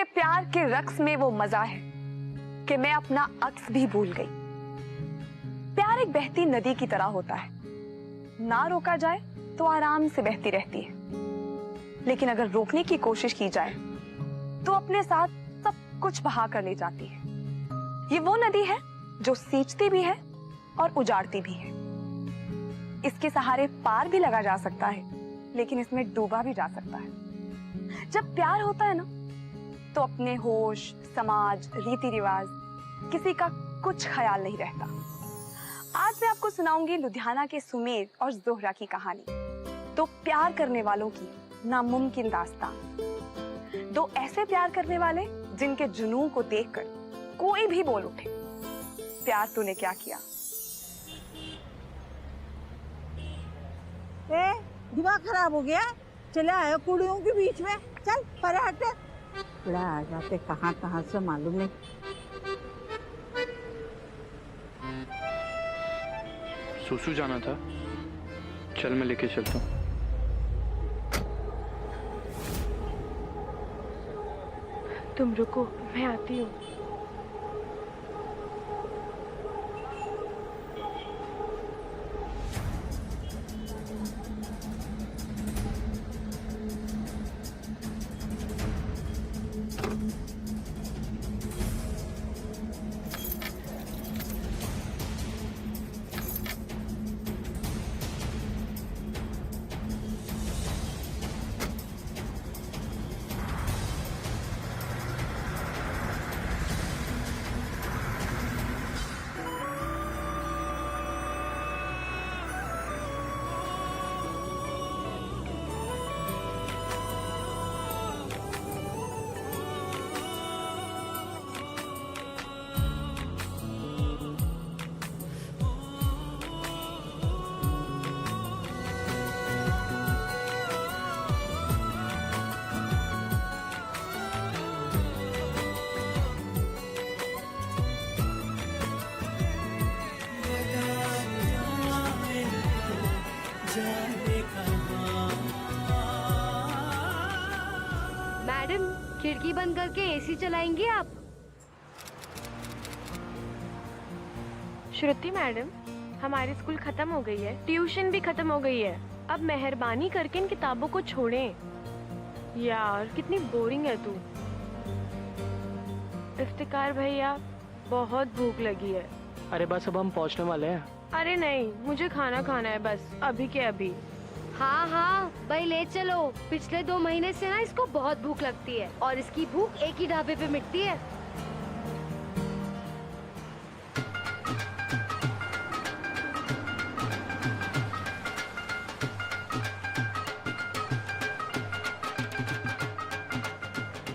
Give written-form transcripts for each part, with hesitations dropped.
प्यार के रक्स में वो मजा है कि मैं अपना अक्स भी भूल गई। प्यार एक बहती नदी की तरह होता है, ना रोका जाए तो आराम से बहती रहती है, लेकिन अगर रोकने की कोशिश की जाए तो अपने साथ सब कुछ बहा कर ले जाती है। ये वो नदी है जो सींचती भी है और उजाड़ती भी है। इसके सहारे पार भी लगा जा सकता है, लेकिन इसमें डूबा भी जा सकता है। जब प्यार होता है ना, तो अपने होश, समाज, रीति रिवाज, किसी का कुछ ख्याल नहीं रहता। आज मैं आपको सुनाऊंगी लुधियाना के सुमेर और जोहरा की कहानी। दो प्यार करने वालों की नामुमकिन दास्तान। दो ऐसे प्यार करने वाले जिनके जुनून को देखकर कोई भी बोल उठे, प्यार तूने क्या किया। दिमाग खराब हो गया, चले आए कुड़ियों के बीच में। चल परे हटे, बड़ा आ जाते कहाँ कहाँ से मालूम नहीं। सुसु जाना था, चल मैं लेके चलता हूँ। तुम रुको, मैं आती हूँ। मैडम, खिड़की बंद करके एसी चलाएंगे आप? श्रुति मैडम, हमारी स्कूल खत्म हो गई है, ट्यूशन भी खत्म हो गई है। अब मेहरबानी करके इन किताबों को छोड़ें। यार कितनी बोरिंग है तू। इफ्तिकार भैया, बहुत भूख लगी है। अरे बस अब हम पहुँचने वाले हैं। अरे नहीं, मुझे खाना खाना है बस, अभी के अभी। हाँ हाँ भाई, ले चलो। पिछले 2 महीने से ना इसको बहुत भूख लगती है और इसकी भूख एक ही ढाबे पे मिटती है।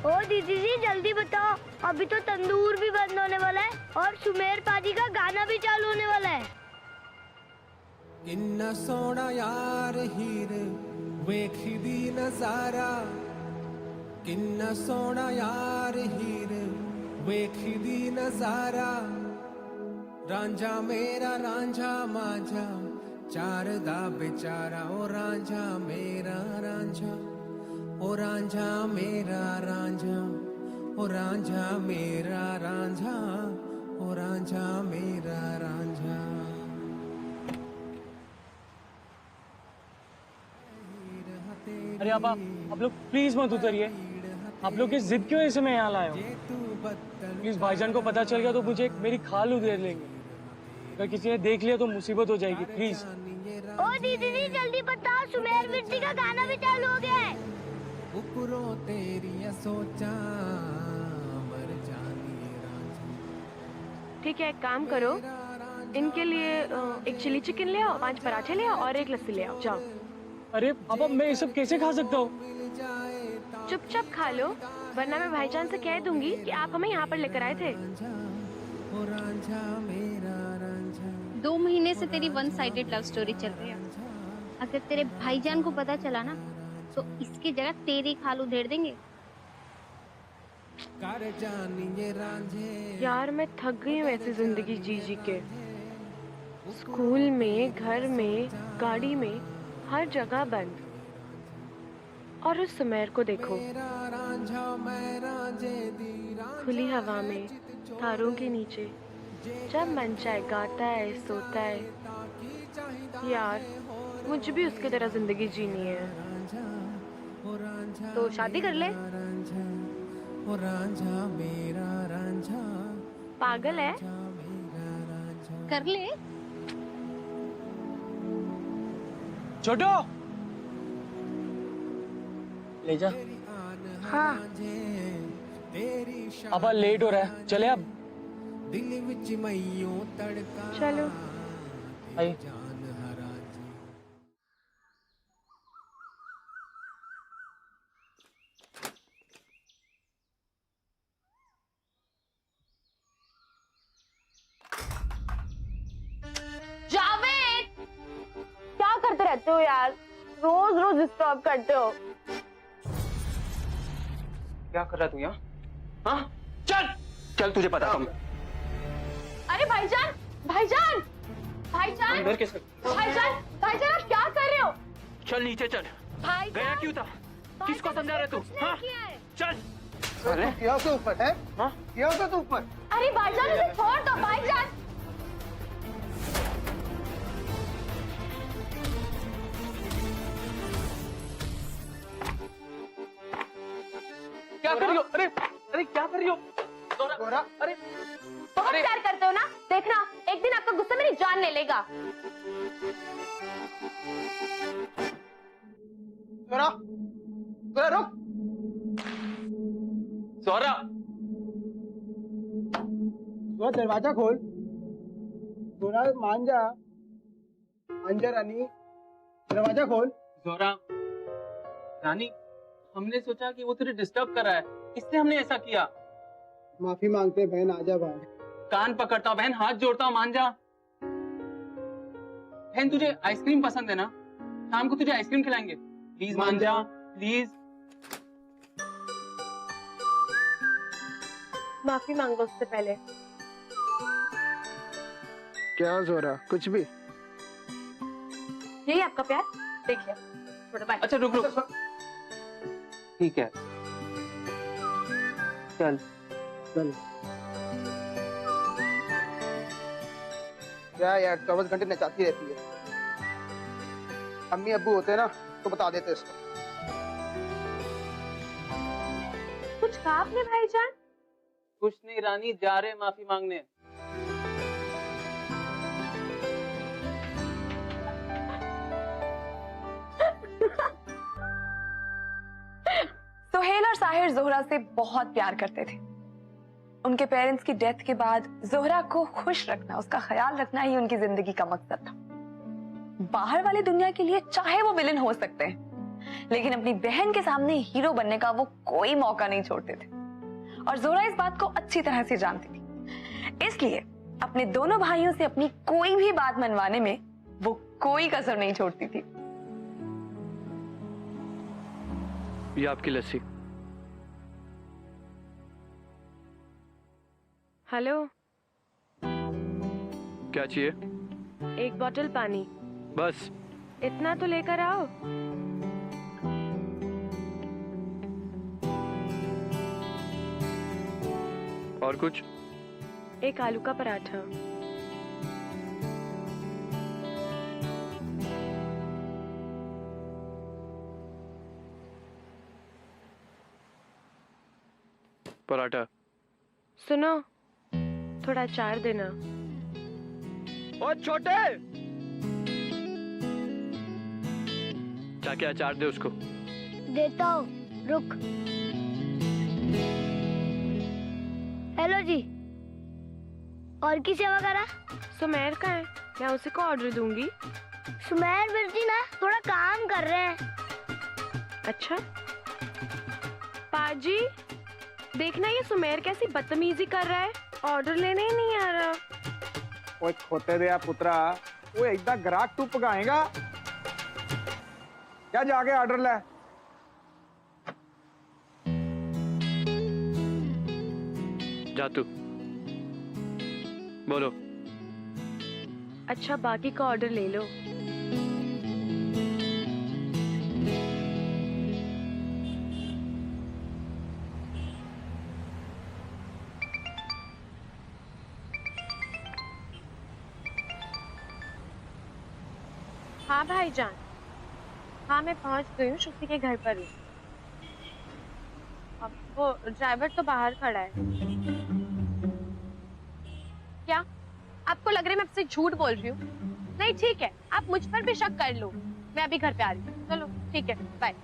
ओ दीदी जी, जल्दी बताओ, अभी तो तंदूर भी बंद होने वाला है और सुमेर पाजी का गाना भी चालू होने वाला है। किन्ना सोना यार हीरे वेखदी नजारा, किन्ना सोना यार हीरे वेखदी नजारा। रांझा मेरा रांझा माझा चार दा बेचारा, ओ रांझा मेरा रांझा, ओ रांझा मेरा रांझा, ओ रांझा मेरा रांझा, ओ रांझा मेरा रांझा। अरे आप लोग प्लीज मत उतरिए। आप लोग की जिद क्यों ऐसे मैं यहाँ लाया हूँ? प्लीज, भाईजान को पता चल गया तो मुझे मेरी खाल उधेड़ लेंगे। अगर किसी ने देख लिया तो मुसीबत हो जाएगी। प्लीज। ओ दीदी जी, जल्दी बताओ, सुमेर मिर्ची का गाना भी चालू हो गया है। उपरों तेरी सोचा मर जानी रांझा। ठीक है, एक काम करो, इनके लिए एक चिली चिकन ले आओ, 5 पराठे ले आओ और 1 लस्सी ले आओ। जाओ। अरे पापा, मैं ये सब कैसे खा सकता हूँ? चुपचाप खा लो, वरना मैं भाईजान से कह दूंगी कि आप हमें यहाँ पर लेकर आए थे। 2 महीने से तेरी 1 साइडेड लव स्टोरी चल रही है। अगर तेरे भाईजान को पता चला ना, तो इसकी जगह तेरी खाल उधेड़ देंगे। यार मैं थक गई हूँ ऐसी जिंदगी जी जी के। स्कूल में, घर में, गाड़ी में, हर जगह बंद। और उस सुमेर को देखो, खुली हवा में, तारों के नीचे, जब मन चाहे गाता है, सोता है। यार, मुझे भी उसकी तरह जिंदगी जीनी है। तो शादी कर ले। पागल है? कर ले। छोटो, ले जा। हाँ। अब लेट हो रहा है, चले अब। चलो। आइए। जावेद, क्या करते रहते हो यार? रोज रोज डिस्टर्ब करते हो। क्या कर रहा तू यहाँ? हाँ? चल चल, तुझे पता था। अरे भाईजान, भाईजान, भाईजान, अंदर कैसे? भाईजान, भाईजान, आप क्या कर रहे हो? चल नीचे चल। भाईजान, गया क्यों था? किसको समझा रहे तू? हाँ? चल। अरे किया उसके ऊपर है? हाँ? किया उसके ऊपर? अरे भाईजान, उसे छोड़ दो भाईजान। क्या कर रही हो? अरे अरे क्या कर रही हो? गोरा, अरे बहुत प्यार करते हो ना? देखना, एक दिन आपका गुस्सा मेरी जान ले लेगा। गोरा, गोरा रुक। सौरा, गोरा दरवाजा खोल। गोरा मान जा। अंजर रानी, दरवाजा खोल। जोरा, रानी, हमने सोचा कि वो तुझे डिस्टर्ब कर रहा है, इसलिए हमने ऐसा किया। माफी मांगते बहन, आजा भाई। कान पकड़ता हूँ बहन, हाथ जोड़ता हूँ, मान जा। बहन, तुझे आइसक्रीम पसंद है ना? शाम को तुझे आइसक्रीम खिलाएंगे, प्लीज मान जा, प्लीज। माफी मांगो उससे पहले। क्या हो रहा? कुछ भी। यही आपका प्यार? देखिए, छोटा भाई। अच्छा रुक रुक, ठीक है, चल चल। क्या यार, 24 घंटे नचाती रहती है। अम्मी अब्बू होते ना तो बता देते इसको। कुछ कहा आपने भाईजान? कुछ नहीं रानी, जा रहे माफी मांगने। सुहेल और साहिर जोहरा से बहुत प्यार करते थे। उनके पेरेंट्स की डेथ के बाद जोहरा को खुश रखना, उसका ख्याल रखना ही उनकी जिंदगी का मकसद था। बाहर वाली दुनिया के लिए चाहे वो विलेन हो सकते हैं, लेकिन अपनी बहन के सामने हीरो बनने का वो कोई मौका नहीं छोड़ते थे। और जोहरा इस बात को अच्छी तरह से जानती थी, इसलिए अपने दोनों भाइयों से अपनी कोई भी बात मनवाने में वो कोई कसर नहीं छोड़ती थी। ये आपकी लस्सी। हेलो, क्या चाहिए? एक बोतल पानी। बस इतना तो लेकर आओ। और कुछ? एक आलू का पराठा। पराठा। सुनो, थोड़ा अचार देना। ओ छोटे, जाके अचार दे उसको। देता हूँ, रुक। हेलो जी, और की सेवा करा? सुमेर का है, मैं उसी को ऑर्डर दूंगी। सुमेर मिर्ची ना थोड़ा काम कर रहे हैं। अच्छा पाजी, देखना ये सुमेर कैसी बदतमीजी कर रहा है, ऑर्डर लेने ही नहीं आ रहा। ओए खोते दे पुत्रा, वो एकदा ग्राहक तू पकाएगा क्या? जाके ऑर्डर ले। जा तू, बोलो। अच्छा, बाकी का ऑर्डर ले लो। हाँ भाईजान, हाँ मैं पहुंच गई हूँ, श्रुति के घर पर हूँ। अब वो ड्राइवर तो बाहर खड़ा है। क्या आपको लग रहा है मैं आपसे झूठ बोल रही हूँ? नहीं ठीक है, आप मुझ पर भी शक कर लो, मैं अभी घर पे आ रही हूँ। चलो ठीक है, बाय।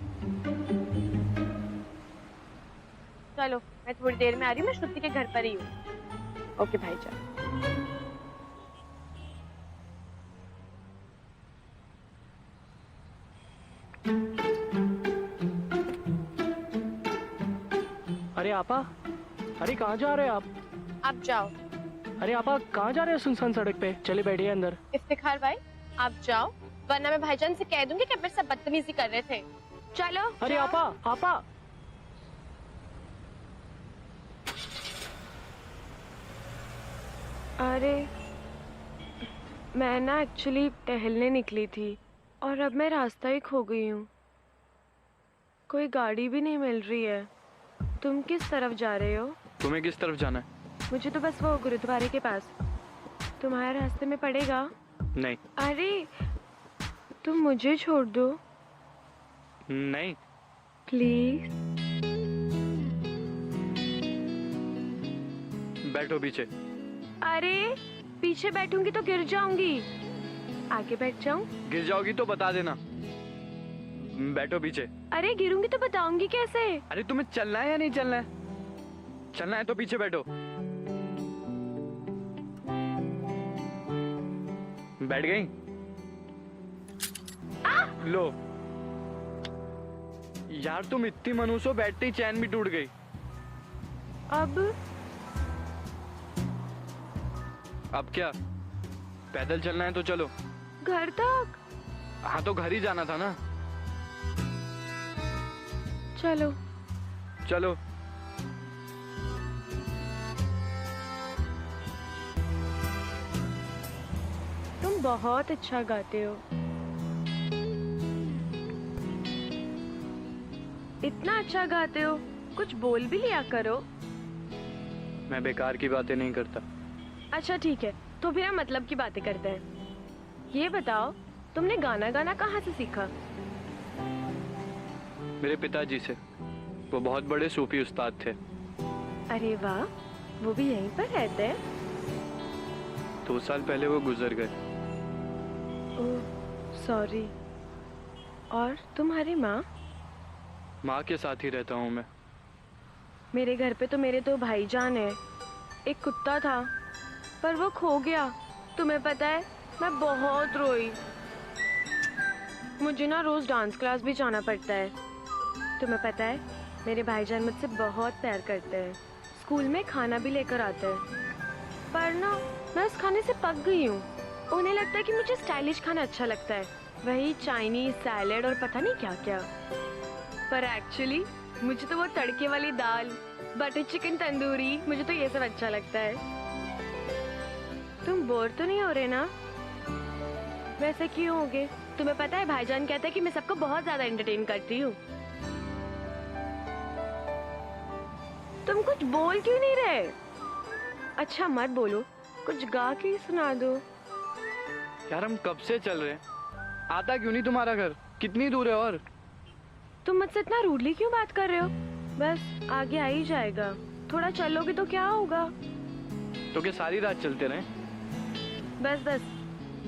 चलो मैं थोड़ी देर में आ रही हूँ, मैं श्रुति के घर पर ही हूँ। ओके भाईजान। अरे आपा, अरे कहाँ जा रहे हैं आप? आप जाओ। अरे आपा कहाँ जा रहे हैं सुनसान सड़क पे? चले बैठिए अंदर। इफ्तिखार भाई आप जाओ, वरना मैं भाईजान से कह दूंगी कि मेरे से बदतमीजी कर रहे थे। चलो। अरे जाओ। आपा, आपा। अरे मैं ना एक्चुअली टहलने निकली थी और अब मैं रास्ता ही खो गई हूँ। कोई गाड़ी भी नहीं मिल रही है। तुम किस तरफ जा रहे हो? तुम्हें किस तरफ जाना है? मुझे तो बस वो गुरुद्वारे के पास। तुम्हारे रास्ते में पड़ेगा? नहीं। अरे तुम मुझे छोड़ दो नहीं। प्लीज। बैठो पीछे। अरे पीछे बैठूंगी तो गिर जाऊंगी, आगे बैठ जाऊं? गिर जाओगी तो बता देना। बैठो पीछे। अरे गिरूंगी तो बताऊंगी कैसे? अरे तुम्हें चलना है या नहीं चलना है? चलना है तो पीछे बैठो। बैठ गई? लो यार, तुम इतनी मनुष्य हो, बैठते ही चैन भी टूट गई। अब क्या? पैदल चलना है तो चलो। घर तक? हाँ तो घर ही जाना था ना। चलो। चलो। तुम बहुत अच्छा गाते हो। इतना अच्छा गाते हो, कुछ बोल भी लिया करो। मैं बेकार की बातें नहीं करता। अच्छा ठीक है, तो फिर हम मतलब की बातें करते हैं। ये बताओ, तुमने गाना गाना कहाँ से सीखा? मेरे पिताजी से। वो बहुत बड़े सूफी उस्ताद थे। अरे वाह, वो भी यहीं पर रहते हैं? 2 साल पहले वो गुजर गए। Oh sorry. और तुम्हारी माँ? माँ के साथ ही रहता हूँ मैं। मेरे घर पे तो मेरे 2 भाईजान है। एक कुत्ता था पर वो खो गया। तुम्हें पता है, मैं बहुत रोई। मुझे ना रोज डांस क्लास भी जाना पड़ता है। तुम्हें पता है, मेरे भाईजान मुझसे बहुत प्यार करते हैं। स्कूल में खाना भी लेकर आते हैं, पर ना मैं उस खाने से पक गई हूँ। उन्हें लगता है कि मुझे स्टाइलिश खाना अच्छा लगता है, वही चाइनीज, सैलेड और पता नहीं क्या क्या। पर एक्चुअली मुझे तो वो तड़के वाली दाल, बटर चिकन तंदूरी, मुझे तो ये सब अच्छा लगता है। तुम बोर तो नहीं हो रहे ना? वैसे क्यों होगे? तुम्हें पता है, भाईजान कहते हैं कि मैं सबको बहुत ज्यादा एंटरटेन करती हूँ। तुम कुछ बोल क्यों नहीं रहे? अच्छा मत बोलो, कुछ गा के ही सुना दो। यार हम कब से चल रहे हैं, आता क्यों नहीं तुम्हारा घर? कितनी दूर है? और तुम मुझसे इतना रूडली क्यों बात कर रहे हो? बस आगे आ ही जाएगा। थोड़ा चलोगे तो क्या होगा? तो क्या सारी रात चलते रहे? बस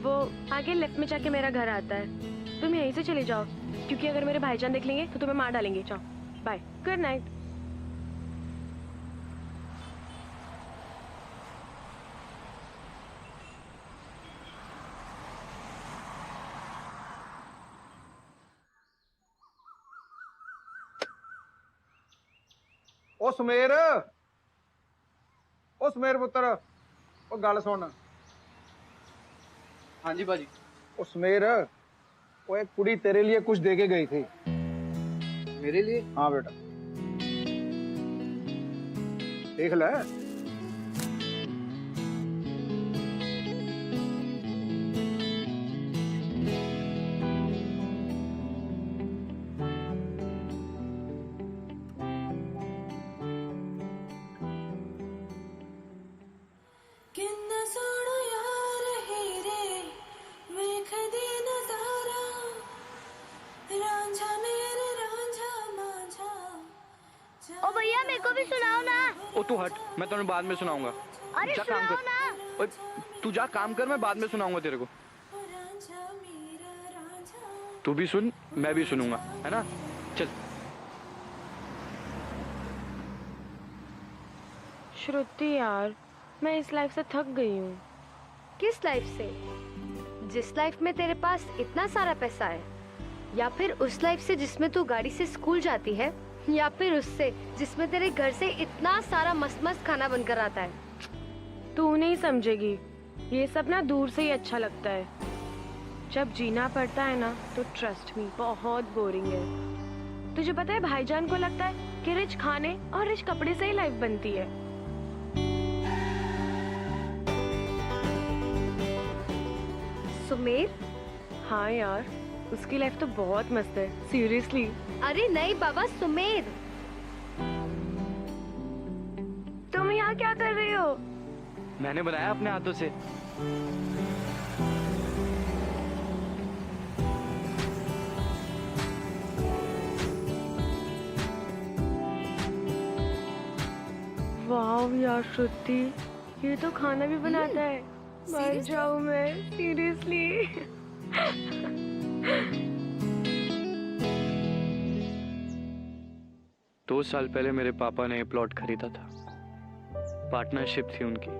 वो आगे लेफ्ट में जाके मेरा घर आता है। तुम यहीं से चले जाओ, क्योंकि अगर मेरे भाईजान देख लेंगे तो तुम्हें मार डालेंगे। जाओ, बाय, गुड नाइट। ओ सुमेर पुत्र, ओ गल सुन। हाँ जी बाजी। ओ सुमेर, वो एक कुड़ी तेरे लिए कुछ दे के गई थी। मेरे लिए? हाँ बेटा, देख ले। किन्ना सोहना यार हीरे वेखदी नजारा को भी सुनाओ ना। ओ तू हट, मैं तुम्हें बाद में सुनाऊंगा। अरे जा काम सुनाओ कर। ना। ओए, तू जा काम कर, मैं बाद में सुनाऊंगा तेरे को। तू भी सुन, मैं भी सुनूंगा, है ना? चल। श्रुति यार, मैं इस लाइफ से थक गई हूँ। किस लाइफ से? जिस लाइफ में तेरे पास इतना सारा पैसा है, या फिर उस लाइफ से जिसमें तू गाड़ी से स्कूल जाती है, या फिर उससे जिसमें तेरे घर से इतना सारा मस्त मस्त खाना बनकर आता है? तू नहीं समझेगी, ये सब ना दूर से ही अच्छा लगता है। जब जीना पड़ता है ना तो ट्रस्ट मी बहुत बोरिंग है। तुझे पता है भाईजान को लगता है कि रिच खाने और रिच कपड़े से ही लाइफ बनती है। सुमेर? हाँ यार, उसकी लाइफ तो बहुत मस्त है, सीरियसली। अरे नहीं बाबा, सुमेर। तुम यहाँ क्या कर रही हो? मैंने बनाया अपने हाथों से। वाह यार श्रुति, ये तो खाना भी बनाता है। मर जाऊं मैं, सीरियसली। 2 साल पहले मेरे पापा ने ये प्लॉट खरीदा था। पार्टनरशिप थी उनकी।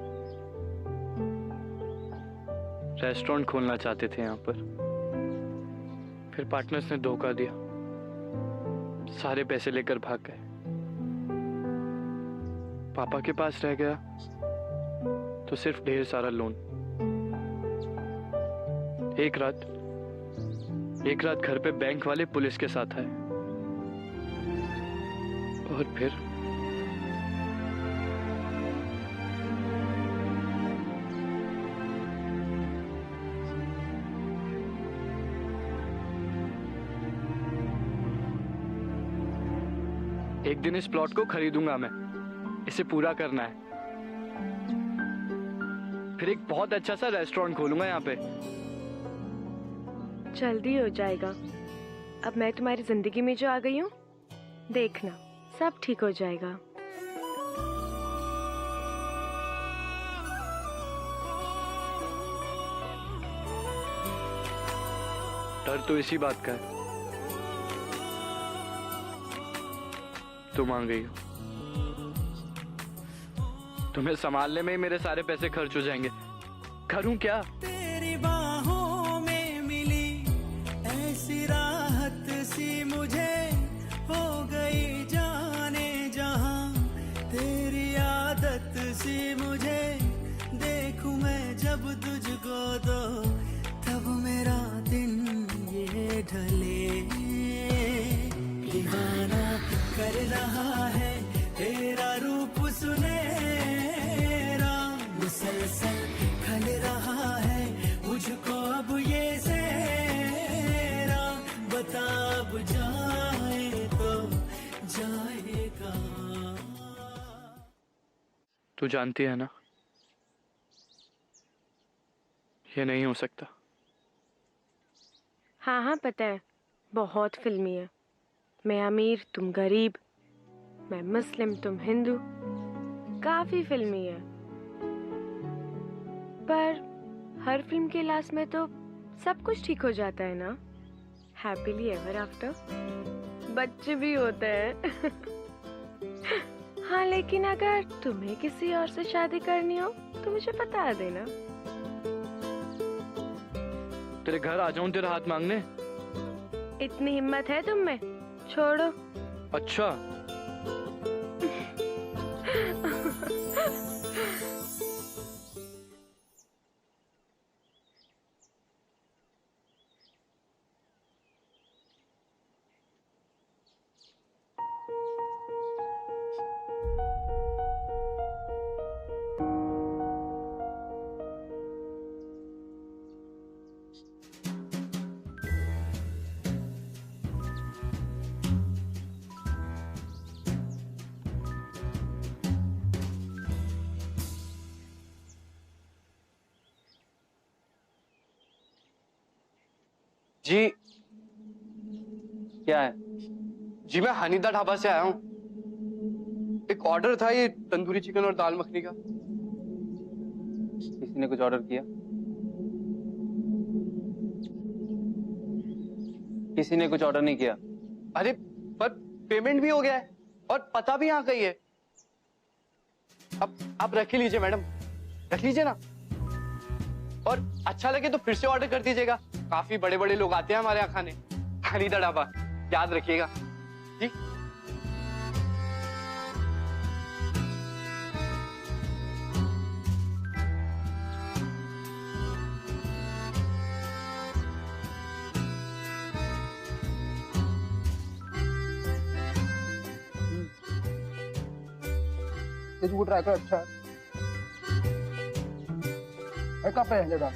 रेस्टोरेंट खोलना चाहते थे यहाँ पर। फिर पार्टनर्स ने धोखा दिया, सारे पैसे लेकर भाग गए। पापा के पास रह गया तो सिर्फ ढेर सारा लोन। एक रात घर पे बैंक वाले पुलिस के साथ आए और फिर एक दिन इस प्लॉट को खरीदूंगा मैं, इसे पूरा करना है। फिर एक बहुत अच्छा सा रेस्टोरेंट खोलूंगा यहाँ पे। जल्दी हो जाएगा। अब मैं तुम्हारी जिंदगी में जो आ गई हूँ, देखना सब ठीक हो जाएगा। डर तो इसी बात का है, तुम आ गई हो। तुम्हें संभालने में ही मेरे सारे पैसे खर्च हो जाएंगे। करूं क्या? तेरी बाहों में मिली ऐसी राहत सी मुझे हो गई जाने जहां। तेरी आदत सी मुझे देखूं मैं जब तुझको तो तब मेरा दिन ये ढले। दीवाना कर रहा है तेरा रूप सुनेरा, मुसलसल खल रहा है मुझको अब ये सेरा। बता अब जाए तो जाएगा। तू जानती है ना, ये नहीं हो सकता। हाँ हाँ पता है, बहुत फिल्मी है। मैं अमीर तुम गरीब, मैं मुस्लिम तुम हिंदू, काफी फिल्मी है। पर हर फिल्म के लास्ट में तो सब कुछ ठीक हो जाता है ना, हैप्पीली एवर आफ्टर। बच्चे भी होते हैं। हाँ लेकिन अगर तुम्हें किसी और से शादी करनी हो तो मुझे बता देना। तेरे घर आ जाऊं तेरा हाथ मांगने? इतनी हिम्मत है तुम में? छोड़ो। अच्छा। जी क्या है? जी मैं हनीदा ढाबा से आया हूँ। एक ऑर्डर था ये तंदूरी चिकन और दाल मखनी का। किसी ने कुछ ऑर्डर किया? किसी ने कुछ ऑर्डर नहीं किया। अरे पर पेमेंट भी हो गया है और पता भी यहाँ का ही है। अब आप रख ही लीजिए मैडम, रख लीजिए ना। और अच्छा लगे तो फिर से ऑर्डर कर दीजिएगा। काफी बड़े बड़े लोग आते हैं हमारे यहाँ खाने। खरीदा ढाबा, याद रखिएगा जी। वो ट्राई कर, अच्छा है। कहाँ पे है डाल?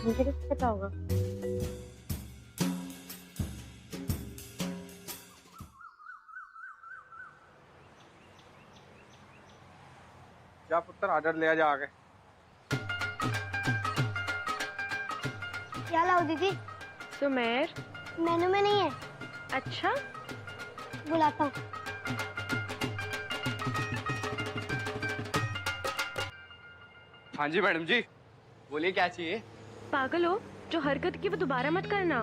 मुझे कैसे पता होगा? जा पुत्र, ऑर्डर ले जा आगे। क्या लाओ दीदी? सुमेर, मेनू में नहीं है। अच्छा बुलाता हूँ। हाँ जी मैडम जी, बोलिए क्या चाहिए? पागल हो? जो हरकत की वो दोबारा मत करना।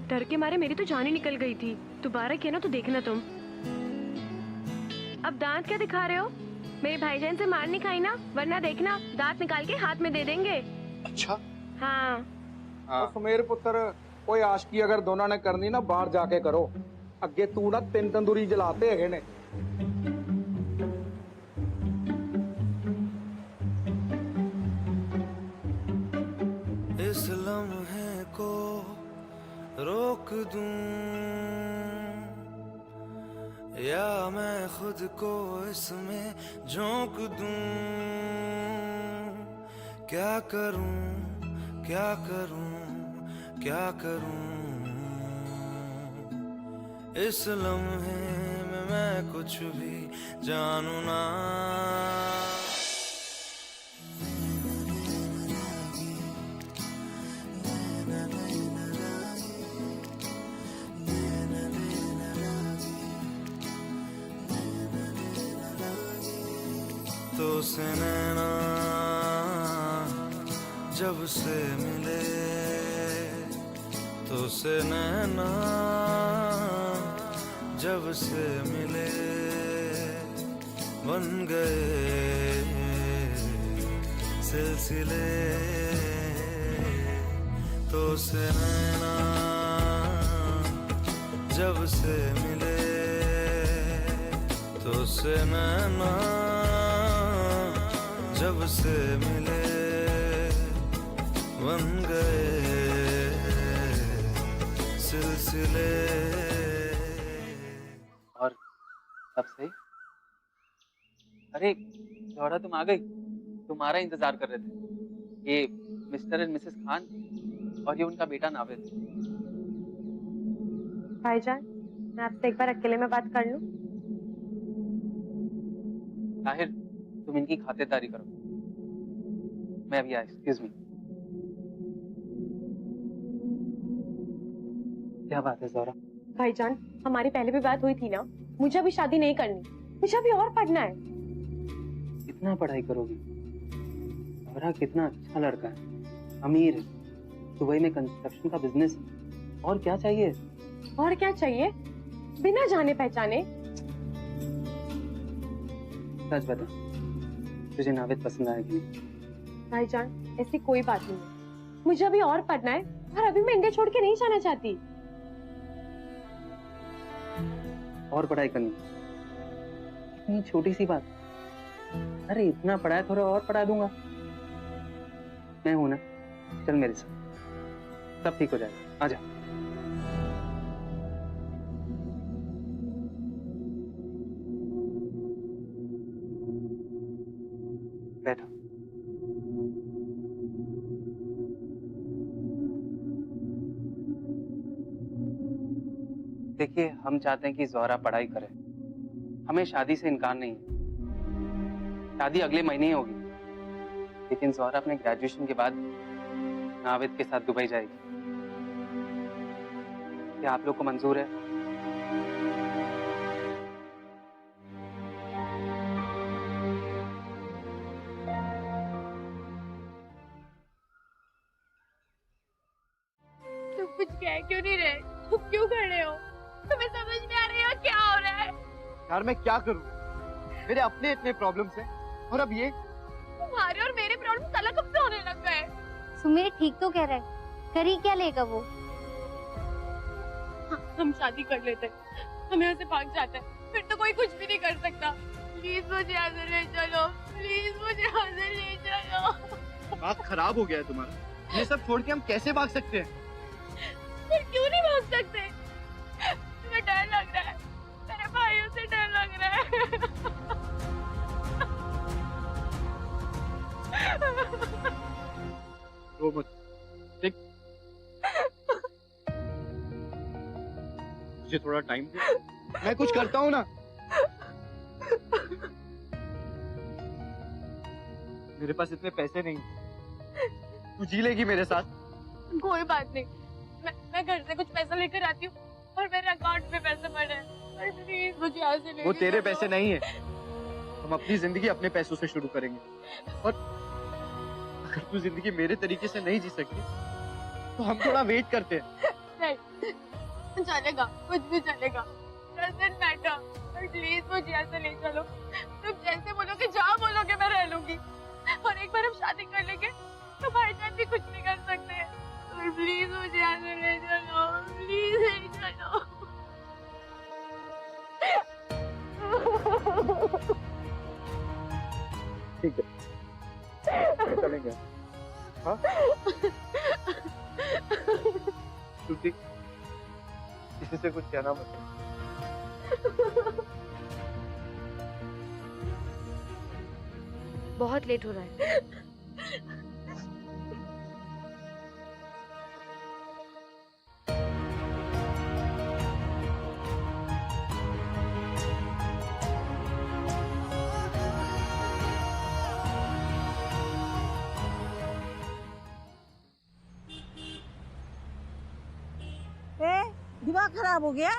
डर के मारे मेरी तो जान ही निकल गई थी। दोबारा किया ना तो देखना तुम। अब दांत क्या दिखा रहे हो? मेरे भाईजान से मार नहीं खाई ना, वरना देखना दांत निकाल के हाथ में दे देंगे। अच्छा हाँ हाँ। सुमेर पुत्र, कोई आशकी अगर दोनों ने करनी ना बाहर जाके करो। अगे तू ना 3 तंदूरी जलाते है ने। इस लम्हे को रोक दूं या मैं खुद को इसमें झोंक दूं। क्या करूं, क्या करूं, क्या करूं। इस लम्हे में मैं कुछ भी जानू ना। तो से नैना जब से मिले, तो से नैना जब से मिले, बन गए सिलसिले। तो से नैना जब से मिले, तो से नैना जब से मिले, बन गए सिलसिले। और सब सही? अरे जौहरा, तुम आ गई? तुम्हारा इंतजार कर रहे थे ये मिस्टर एंड मिसेस खान और ये उनका बेटा नाविद। भाईजान, मैं आपसे एक बार अकेले में बात कर लूं? ताहिर, तुम इनकी खातिरदारी करो। मैं अभी आया। Excuse me. क्या बात है ज़ोहरा? भाईजान, हमारी पहले भी बात हुई थी ना। मुझे अभी शादी नहीं करनी, मुझे अभी और पढ़ना है। कितना पढ़ाई करोगी? ज़ोहरा कितना अच्छा लड़का है, अमीर है, दुबई में कंस्ट्रक्शन का बिजनेस है। और क्या चाहिए? और क्या चाहिए? बिना जाने पहचाने। सच बता, तुझे नाविद पसंद आएगी? भाईजान, ऐसी कोई बात नहीं है। मुझे अभी और पढ़ना है और अभी मैं इंडिया छोड़ के नहीं जाना चाहती। और पढ़ाई करनी? इतनी छोटी सी बात। अरे इतना पढ़ाया, थोड़ा और पढ़ा दूंगा। मैं हूं ना, चल मेरे साथ, सब ठीक हो जाएगा। आजा। बैठो। देखिए, हम चाहते हैं कि ज़ोहरा पढ़ाई करे। हमें शादी से इनकार नहीं है। शादी अगले महीने ही होगी, लेकिन ज़ोहरा अपने ग्रेजुएशन के बाद नाविद के साथ दुबई जाएगी। क्या आप लोग को मंजूर है? कह क्यों नहीं रहे? तुम क्यों खड़े हो? तुम्हें समझ में आ रही है क्या हो रहा है? यार मैं क्या करूं, मेरे अपने इतने प्रॉब्लम्स हैं और अब ये। तुम्हारे और मेरे प्रॉब्लम अलग कब से होने लग गए? सुमेर ठीक तो कह रहा है, कर ही क्या लेगा वो? हम शादी कर लेते, हम यहाँ से भाग जाते हैं, फिर तो कोई कुछ भी नहीं कर सकता। प्लीज मुझे यहाँ से ले चलो, प्लीज मुझे यहाँ से ले चलो। दिमाग खराब हो गया है तुम्हारा, ये सब छोड़ के हम कैसे भाग सकते हैं? फिर क्यों नहीं भाग सकते? तुम्हें डर लग रहा है, मेरे भाइयों से डर लग रहा है। रो मत, ठीक? मुझे थोड़ा टाइम दे, मैं कुछ करता हूँ ना। मेरे पास इतने पैसे नहीं, तू जी लेगी मेरे साथ? कोई बात नहीं, मैं घर से कुछ पैसा लेकर आती हूँ और मेरे अकाउंट में पैसे पड़े हैं। प्लीज मुझे यहाँ से ले वो तेरे चलो। पैसे नहीं है, हम अपनी जिंदगी अपने पैसों से शुरू करेंगे। और अगर तू जिंदगी मेरे तरीके से नहीं जी सकती तो हम थोड़ा वेट करते हैं। नहीं चलेगा, कुछ भी चलेगा, डजंट मैटर, पर प्लीज मुझे यहाँ से ले चलो। तुम जैसे बोलोगे, जहाँ बोलोगे मैं रह लूंगी, और एक बार हम शादी कर लेंगे तो भाईजान भी कुछ नहीं कर सकते। और प्लीज मुझे यहाँ से ले चलो, प्लीज ले चलो। ठीक है, चलेंगे। हाँ? श्रुति, किसी से कुछ कहना मत। बहुत लेट हो रहा है। ए, दिमाग खराब हो गया?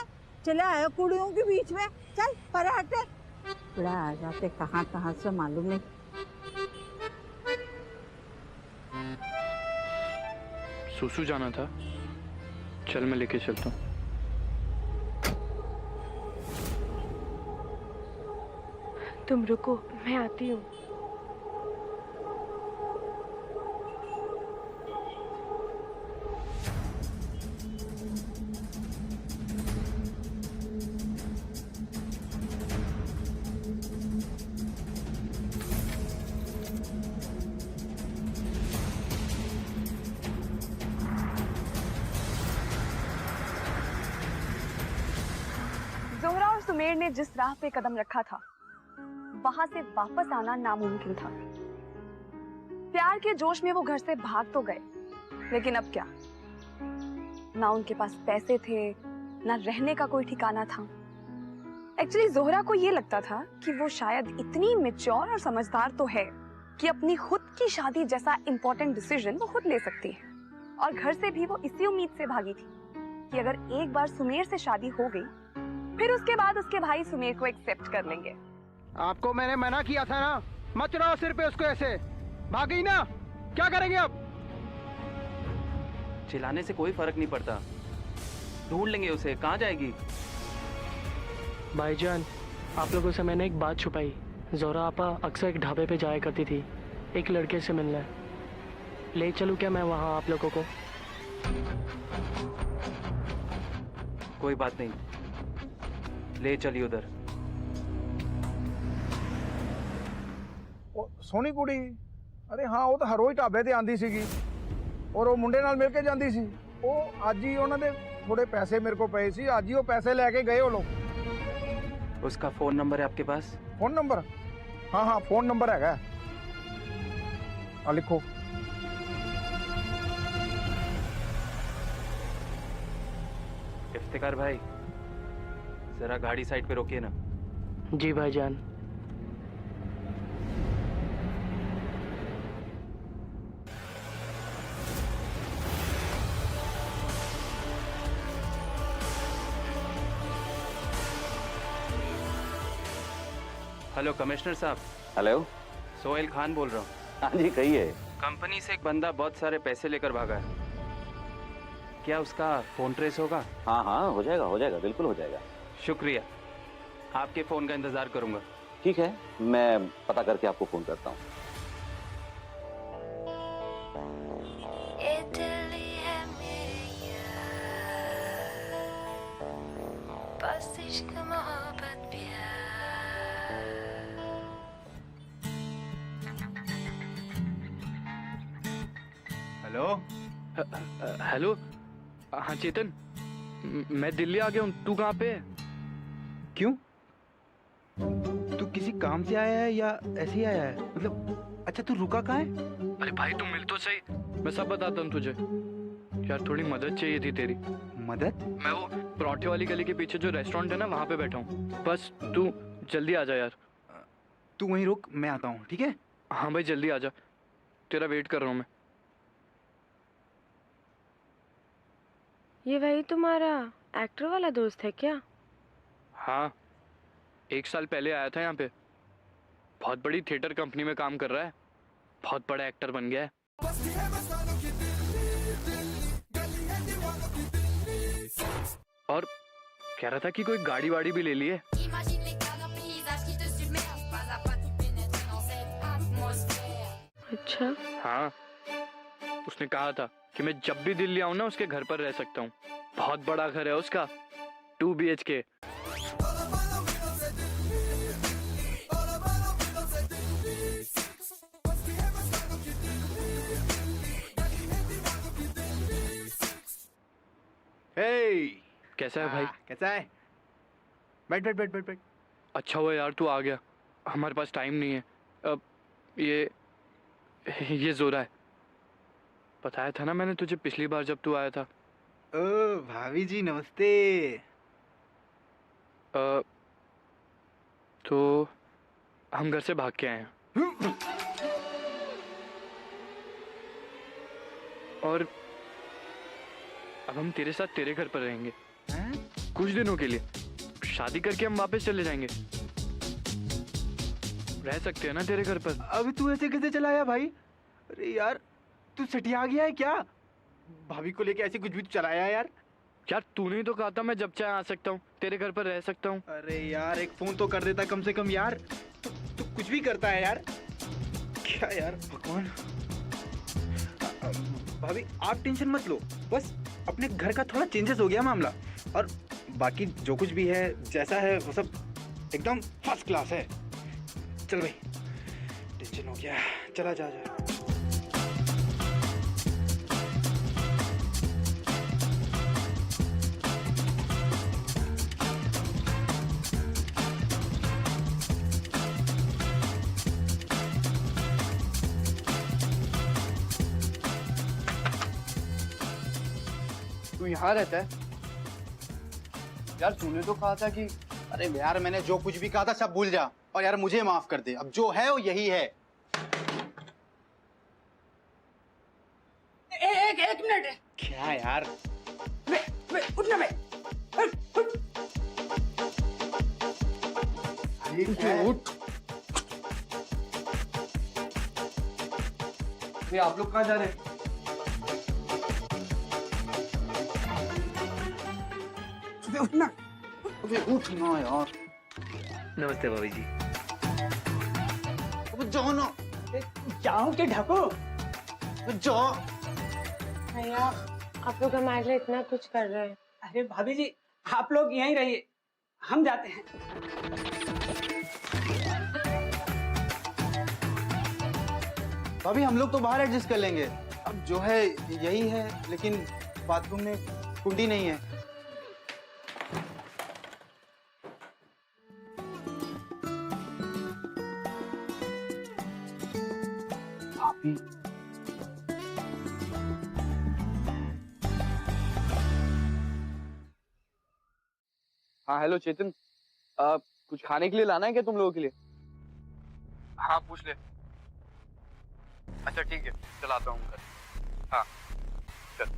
चले आए कुड़ियों के बीच में, चल परे हटे। बुढ़ा आ जाते कहाँ कहाँ से मालूम नहीं। सुसु जाना था, चल मैं लेके चलता हूँ। तुम रुको, मैं आती हूँ। जोहरा और सुमेर ने जिस राह पे कदम रखा था, वहां से वापस आना नामुमकिन था। प्यार के जोश में वो घर से भाग तो गए, लेकिन अब क्या? ना उनके पास पैसे थे, ना रहने का कोई ठिकाना था। एक्चुअली जोहरा को ये लगता था कि वो शायद इतनी मैच्योर और समझदार तो है कि अपनी खुद की शादी जैसा इंपॉर्टेंट डिसीजन वो खुद ले सकती है। और घर से भी वो इसी उम्मीद से भागी थी कि अगर एक बार सुमेर से शादी हो गई, फिर उसके बाद उसके भाई सुमेर को एक्सेप्ट कर लेंगे। आपको मैंने मना किया था ना, मत चढ़ाओ सिर पे उसको ऐसे। भाग गई ना, क्या करेंगे अब? चिल्लाने से कोई फर्क नहीं पड़ता, ढूंढ लेंगे उसे। कहाँ जाएगी? भाईजान, आप लोगों से मैंने एक बात छुपाई। जोहरा आपा अक्सर एक ढाबे पे जाया करती थी एक लड़के से मिलने। ले चलूं क्या मैं वहाँ आप लोगों को? कोई बात नहीं, ले चलिए उधर। सोनी कुड़ी, अरे हाँ, वो तो हर रोज ढाबे ते आंदी सीगी और वो मुंडे नाल मिल के जांदी सी। वो आज ही उन्होंने थोड़े पैसे मेरे को पे सी, आज ही वो पैसे लेके गए वो लोग। उसका फोन नंबर है आपके पास? Phone number? हाँ हाँ, फोन नंबर हैगा। हाँ, लिखो। इफ्तिकार भाई, जरा गाड़ी साइड पे रोकिए ना। जी भाईजान। हेलो कमिश्नर साहब। हेलो, सोहेल खान बोल रहा हूँ। हाँ जी कहिए। कंपनी से एक बंदा बहुत सारे पैसे लेकर भागा है। क्या उसका फोन ट्रेस होगा? हाँ हाँ, हो जाएगा, बिल्कुल हो जाएगा। शुक्रिया, आपके फोन का इंतजार करूंगा। ठीक है, मैं पता करके आपको फोन करता हूँ। हेलो हेलो, हाँ चेतन, मैं दिल्ली आ गया हूँ। तू कहाँ पे है? क्यों? तू किसी काम से आया है या ऐसे ही आया है? मतलब अच्छा, तू रुका कहाँ है? अरे भाई तू मिल तो सही, मैं सब बताता हूँ तुझे। यार थोड़ी मदद चाहिए थी तेरी। मदद? मैं वो पराठे वाली गली के पीछे जो रेस्टोरेंट है ना, वहाँ पे बैठा हूँ। बस तू जल्दी आ जा यार। तू वहीं रुक, मैं आता हूँ, ठीक है? हाँ भाई जल्दी आ जा, तेरा वेट कर रहा हूँ मैं। ये वही तुम्हारा एक्टर वाला दोस्त है क्या? हाँ, 1 साल पहले आया था यहाँ पे। बहुत बड़ी थिएटर कंपनी में काम कर रहा है, बहुत बड़ा एक्टर बन गया है। और कह रहा था कि कोई गाड़ी वाड़ी भी ले लिए। अच्छा। हाँ, उसने कहा था कि मैं जब भी दिल्ली आऊँ ना उसके घर पर रह सकता हूँ। बहुत बड़ा घर है उसका, 2 BHK। हे, कैसा है भाई? कैसा है? बैठ बैठ बैठ बैठ बैठ। अच्छा हुआ यार तू आ गया, हमारे पास टाइम नहीं है। अब ये जोरा है, बताया था ना मैंने तुझे पिछली बार जब तू आया था। ओ भाभी जी नमस्ते। तो हम घर से भाग के आए हैं और अब हम तेरे साथ तेरे घर पर रहेंगे कुछ दिनों के लिए। शादी करके हम वापस चले जाएंगे, रह सकते हैं ना तेरे घर पर। अभी तू ऐसे कैसे चला आया भाई? अरे यार तू सटिया गया है क्या? भाभी को लेके ऐसे कुछ भी चलाया यार? यार तूने ही तो कहा था मैं जब चाहे आ सकता हूँ, तेरे घर पर रह सकता हूँ। अरे यार एक फोन तो कर देता कम से कम यार। तू कुछ भी करता है यार। क्या यार भगवान। भाभी आप टेंशन मत लो, बस अपने घर का थोड़ा चेंजेस हो गया मामला, और बाकी जो कुछ भी है जैसा है वो सब एकदम फर्स्ट क्लास है। चल भाई, टेंशन हो गया, चला जा जा। तू यहाँ रहता है? यार तूने तो कहा था कि अरे यार मैंने जो कुछ भी कहा था सब भूल जा और यार मुझे माफ कर दे, अब जो है वो यही है। एक मिनट। क्या यार? उठना मैं। उठ। ये आप लोग कहाँ जा रहे हैं? उठना। अबे उठना यार। नमस्ते भाभी जी। अब जाओ ना। जाओ के ढको। जाओ। आप लोग हमारे लिए इतना कुछ कर रहे हैं। अरे भाभी जी आप लोग यहीं रहिए, हम जाते हैं। भाभी हम लोग तो बाहर एडजस्ट कर लेंगे, अब जो है यही है, लेकिन बाथरूम में कुंडी नहीं है। भाभी हाँ हेलो चेतन, कुछ खाने के लिए लाना है क्या तुम लोगों के लिए? हाँ पूछ ले। अच्छा ठीक है, चलाता हूँ घर। हाँ चल।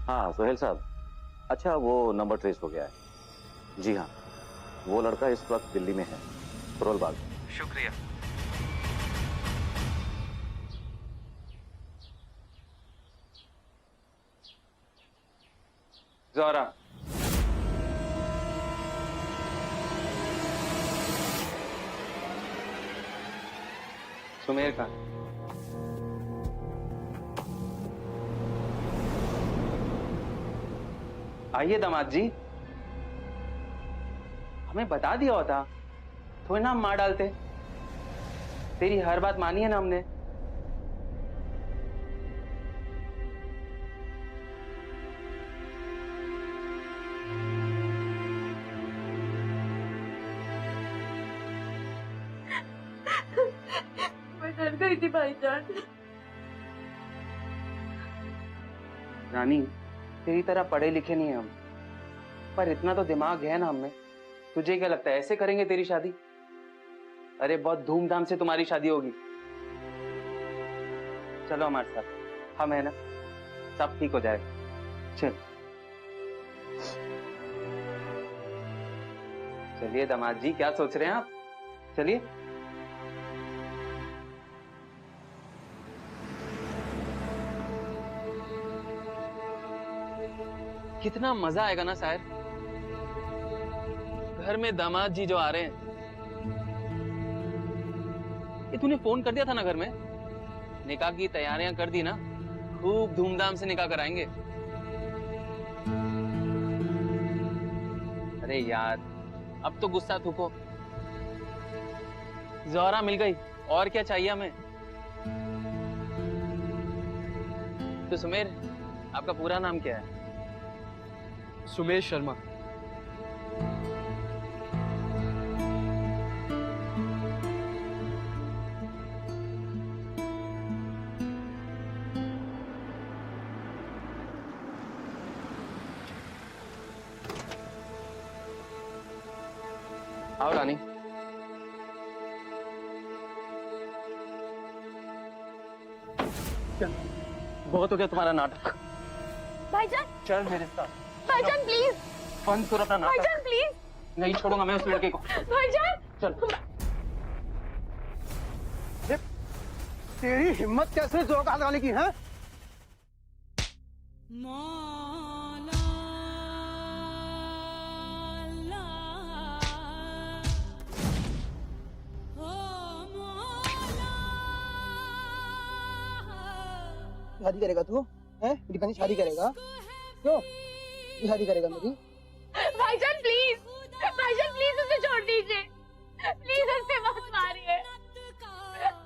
हाँ सोहेल साहब, अच्छा वो नंबर ट्रेस हो गया है। जी हाँ, वो लड़का इस वक्त दिल्ली में है, करोल बाग। शुक्रिया। ज़ोहरा, सुमेर का आइए दामाद जी, हमें बता दिया होता थोड़ी ना हम मार डालते। तेरी हर बात मानी है ना हमने। मैं डर गई थी भाईजान। रानी, तेरी तरह पढ़े लिखे नहीं है हम, पर इतना तो दिमाग है ना हमें। तुझे क्या लगता है ऐसे करेंगे तेरी शादी? अरे बहुत धूमधाम से तुम्हारी शादी होगी। चलो हमारे साथ, हम है ना, सब ठीक हो जाएगा। चलिए दामाद जी, क्या सोच रहे हैं आप? चलिए। कितना मजा आएगा ना शायर, घर में दामाद जी जो आ रहे हैं। ये तूने फोन कर दिया था ना घर में? निकाह की तैयारियां कर दी ना? खूब धूमधाम से निकाह कराएंगे। अरे यार, अब तो गुस्सा थूको। ज़ोहरा मिल गई, और क्या चाहिए हमें? तो सुमेर, आपका पूरा नाम क्या है? सुमेश शर्मा। आओ रानी। चल, बहुत हो गया तुम्हारा नाटक। भाईजान, चल मेरे साथ। भाईजान प्लीज। बंद करो अपना नाटक। भाईजान प्लीज। नहीं छोड़ूंगा मैं उस लड़के को। भाईजान। चल। तेरी हिम्मत कैसे जोर का लगाने की है? शादी करेगा तू? हैं? मेरी बहन शादी करेगा? क्यों? तू शादी करेगा मेरी? भाईजान प्लीज, भाईजान प्लीज उसे छोड़ दीजिए, प्लीज उसे मत मारिए।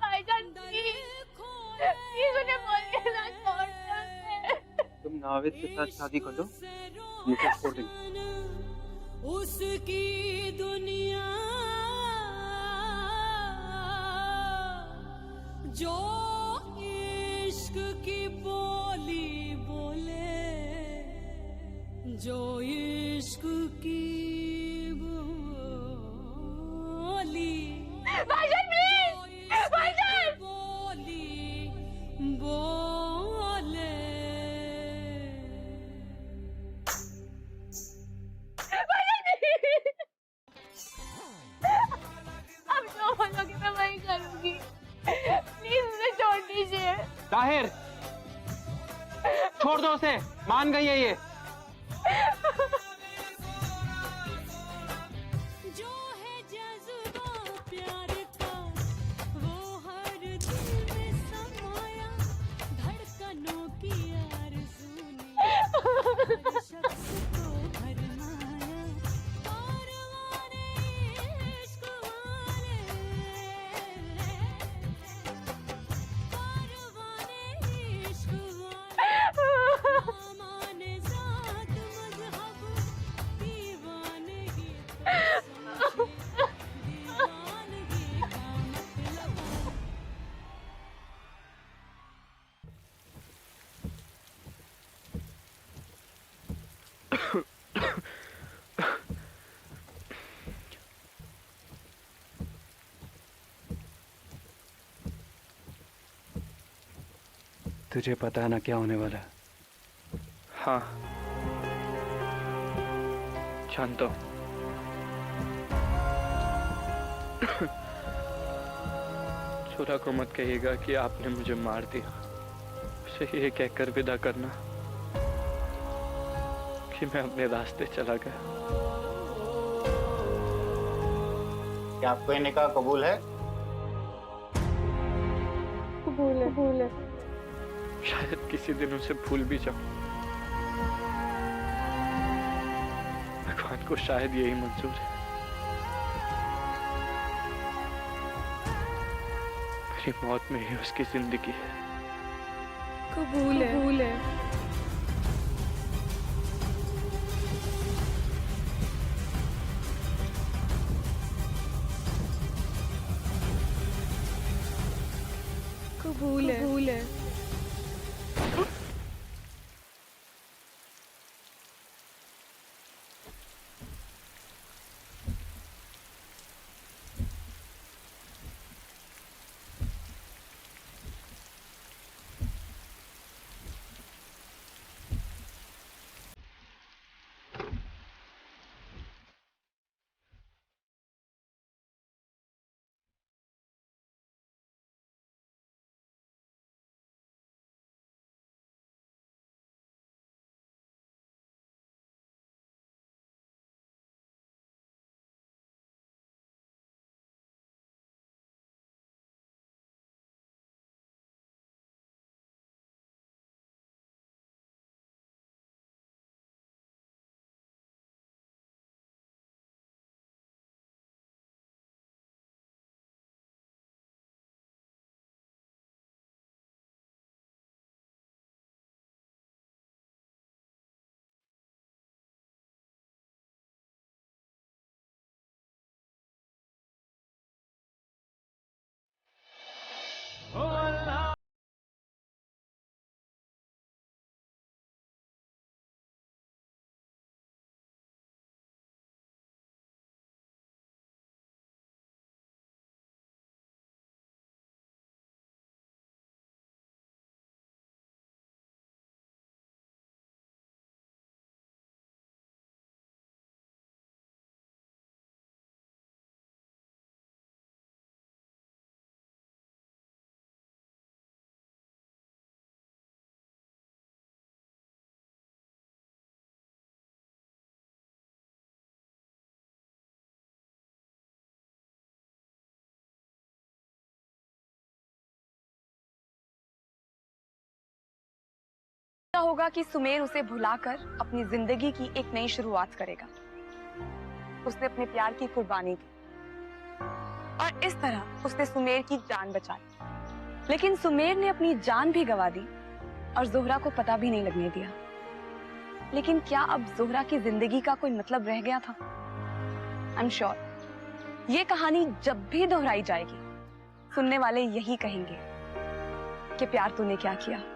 भाईजान प्लीज, प्लीज उन्हें बोलिए ना छोड़ दे। तुम नावेद के साथ शादी कर दो, मुझे छोड़ देंगे। उसकी दुनिया जो इश्क की बोली बोले, जो इश्क की बोली। भाईजान प्लीज, भाईजान बोली बोले। अब जो बोलोगे मैं वही करूंगी, प्लीज उसे छोड़ दीजिए। ताहिर, छोड़ दो उसे, मान गई है ये। जो है जज्बा प्यार का, वो हर दिल में समाया, धड़कनों की आरज़ू ने हर शख्स को भरमाया। कारवाने इश्क वाले, कारवाने इश्क वाले, माने ज़ात मज़हब, दीवानगी तो समझे, दीवानगी का मतलब। तुझे पता है ना क्या होने वाला है? हाँ, जानता हूँ। जोरा को मत कहिएगा कि आपने मुझे मार दिया। उसे ये कहकर विदा करना कि मैं अपने रास्ते चला गया। क्या आपको ये निकाह कबूल है? कबूल है। शायद किसी दिन उसे भूल भी जाऊं। भगवान को शायद यही मंजूर है। मेरी मौत में ही उसकी जिंदगी है। कबूल है। कबूल है। होगा कि सुमेर उसे भुलाकर अपनी जिंदगी की एक नई शुरुआत करेगा। उसने अपने प्यार की कुर्बानी दी और इस तरह उसने सुमेर की जान बचाई। लेकिन सुमेर ने अपनी जान भी गंवा दी और जोहरा को पता भी नहीं लगने दिया। लेकिन क्या अब जोहरा की जिंदगी का कोई मतलब रह गया था? आई एम श्योर ये कहानी जब भी दोहराई जाएगी सुनने वाले यही कहेंगे कि प्यार तूने क्या किया।